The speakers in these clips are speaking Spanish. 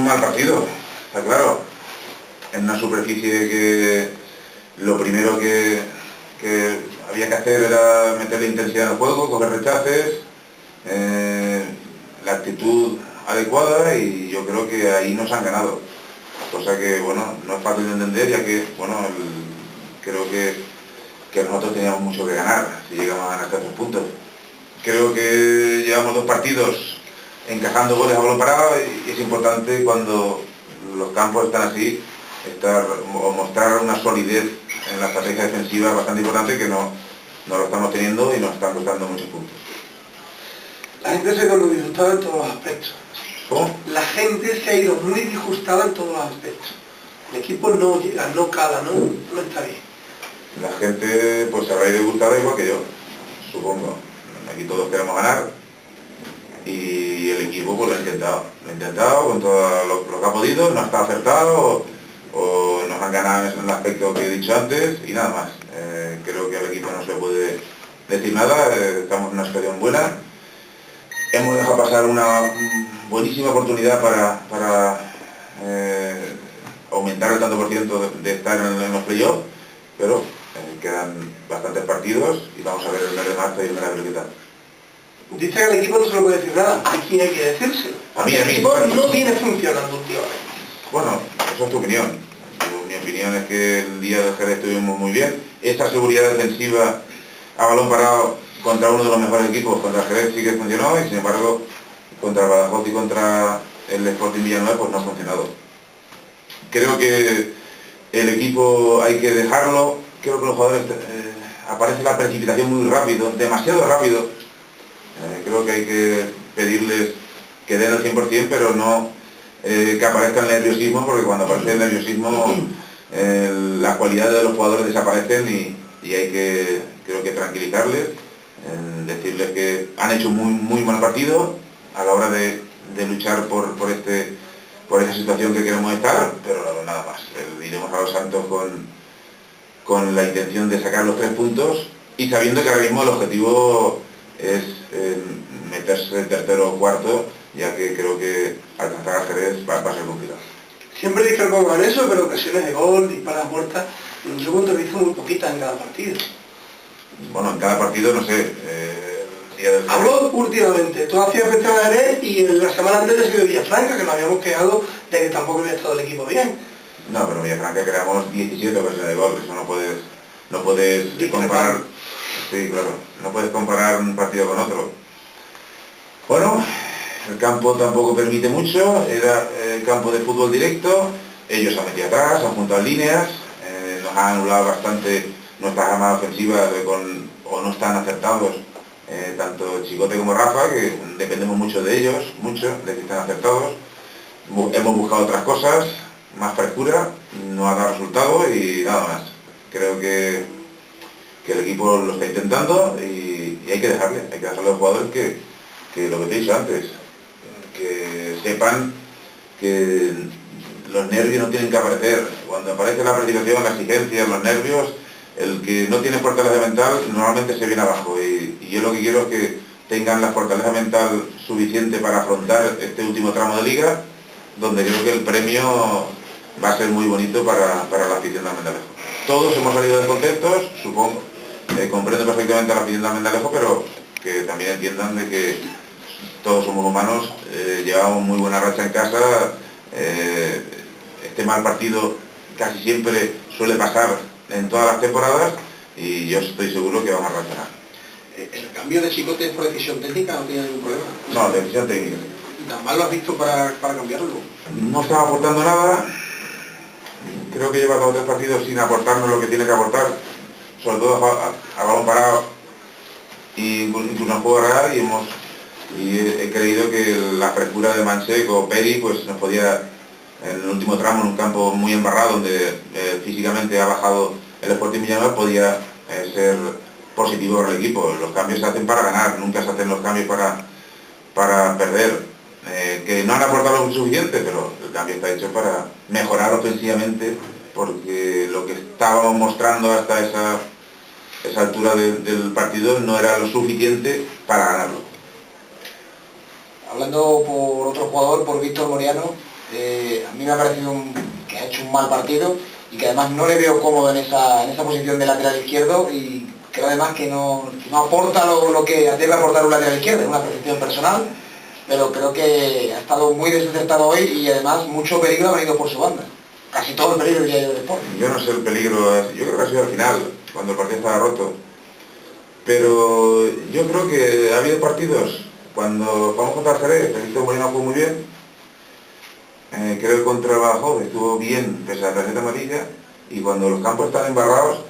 mal partido, está claro. En una superficie que lo primero que había que hacer era meterle intensidad en el juego, coger rechaces, la actitud adecuada, y yo creo que ahí nos han ganado. Cosa que, bueno, no es fácil de entender, ya que, bueno, creo que nosotros teníamos mucho que ganar si llegamos a ganar hasta 3 puntos. Creo que llevamos 2 partidos encajando goles a balón parado, y es importante cuando los campos están así, mostrar una solidez en la estrategia defensiva bastante importante, que no lo estamos teniendo y nos están costando muchos puntos. La gente se ha ido muy disgustada en todos los aspectos. ¿Cómo? La gente se ha ido muy disgustada en todos los aspectos. El equipo no llega, no cala, no está bien. La gente pues se habrá ido disgustada igual que yo, supongo. Aquí todos queremos ganar, y el equipo pues lo ha intentado con todo lo que ha podido, no está acertado, o nos han ganado en el aspecto que he dicho antes, y nada más. Creo que al equipo no se puede decir nada, estamos en una situación buena. Hemos dejado pasar una buenísima oportunidad para aumentar el tanto por ciento de estar en los playoffs, pero quedan bastantes partidos y vamos a ver el mes de marzo y el mes de abril qué tal. Dice que al equipo no se le puede decir nada. ¿A quién hay que decírselo? A mí. El equipo no viene funcionando últimamente. Bueno, eso es tu opinión. Mi opinión es que el día del Jerez estuvimos muy bien. Esa seguridad defensiva a balón parado contra uno de los mejores equipos, contra Jerez, sí que funcionó, y sin embargo contra Badajoz y contra el Sporting Villanueva pues no ha funcionado. Creo que el equipo hay que dejarlo. Creo que los jugadores aparece la precipitación muy rápido, demasiado rápido. Creo que hay que pedirles que den el 100%, pero no que aparezca el nerviosismo, porque cuando aparece el nerviosismo las cualidades de los jugadores desaparecen, y hay que, creo que tranquilizarles, decirles que han hecho muy mal partido a la hora de luchar por esa situación que queremos estar, pero nada más. Iremos a los Santos con la intención de sacar los 3 puntos, y sabiendo que ahora mismo el objetivo es meterse tercero o cuarto, ya que creo que alcanzar a Jerez va a ser complicado. Siempre discrepamos en eso, pero ocasiones de gol, disparas muertas, en un segundo lo hizo muy poquitas en cada partido. Bueno, en cada partido, no sé, día del Jerez. Hablo últimamente, tú hacías Festival de Jerez y en la semana antes de sido Villafranca, que nos habíamos quejado de que tampoco había estado el equipo bien. No, pero en Villafranca creamos 17 ocasiones de gol, eso no puedes comparar. Sí, claro, no puedes comparar un partido con otro. Bueno, el campo tampoco permite mucho, era campo de fútbol directo, ellos han metido atrás, han juntado líneas, nos han anulado bastante nuestra gama ofensiva o no están acertados, tanto Chicote como Rafa, que dependemos mucho de ellos, de que estén acertados. Hemos buscado otras cosas, más frescura, no ha dado resultado y nada más. Creo que el equipo lo está intentando, y hay que dejarle a los jugadores que lo que te he dicho antes, que sepan que los nervios no tienen que aparecer. Cuando aparece la precipitación, la exigencia, los nervios, el que no tiene fortaleza mental normalmente se viene abajo, y yo lo que quiero es que tengan la fortaleza mental suficiente para afrontar este último tramo de liga, donde creo que el premio va a ser muy bonito para la afición de Almendralejo. Todos hemos salido descontentos, supongo. Comprendo perfectamente a la afición de Almendralejo, pero que también entiendan de que todos somos humanos, llevamos muy buena racha en casa, este mal partido casi siempre suele pasar en todas las temporadas, y yo estoy seguro que vamos a reaccionar. ¿El cambio de Chicote es por decisión técnica? ¿No tiene ningún problema? No, decisión técnica. ¿Tan mal lo has visto para cambiarlo? No estaba aportando nada, creo que lleva 2 o 3 partidos sin aportarnos lo que tiene que aportar, sobre todo a balón parado, y incluso en juego real, y he creído que la frescura de Manchek o Peri pues nos podía, en el último tramo, en un campo muy embarrado, donde físicamente ha bajado el Sporting Villanueva, podía ser positivo para el equipo. Los cambios se hacen para ganar, nunca se hacen los cambios para perder. Que no han aportado lo suficiente, pero el cambio está hecho para mejorar ofensivamente, porque lo que estábamos mostrando hasta esa altura del partido no era lo suficiente para ganarlo. Hablando por otro jugador, por Víctor Moriano, A mí me ha parecido que ha hecho un mal partido y que además no le veo cómodo en esa posición de lateral izquierdo, y creo además que no aporta lo que debe aportar un lateral izquierdo, es una percepción personal, pero creo que ha estado muy desacertado hoy y además mucho peligro ha venido por su banda. Casi todo el peligro, diría yo, del Sporting. Yo no sé el peligro, yo creo que ha sido al final, cuando el partido estaba roto. Pero yo creo que ha habido partidos, cuando jugamos contra el Jerez, Felipe Moreno jugó muy bien, creo que contra el Badajoz estuvo bien pese a la tarjeta amarilla, y cuando los campos están embarrados,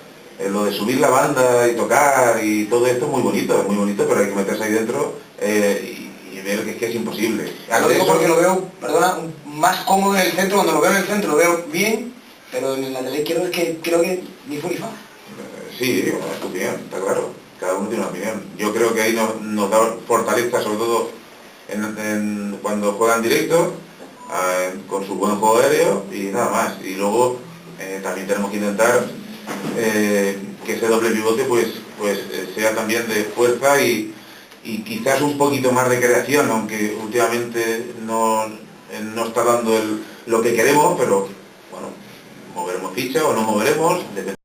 lo de subir la banda y tocar y todo esto es muy bonito, pero hay que meterse ahí dentro y ver que es imposible. Lo digo porque lo veo, perdona, más cómodo en el centro. Cuando lo veo en el centro lo veo bien, pero en el lateral izquierdo es que creo que ni fu ni fa. Sí, bueno, es tu opinión, está claro. Cada uno tiene una opinión. Yo creo que ahí nos da fortaleza, sobre todo cuando juegan directo, con su buen juego aéreo y nada más. Y luego también tenemos que intentar que ese doble pivote sea también de fuerza y quizás un poquito más de creación, aunque últimamente no está dando lo que queremos, pero bueno, moveremos ficha o no moveremos,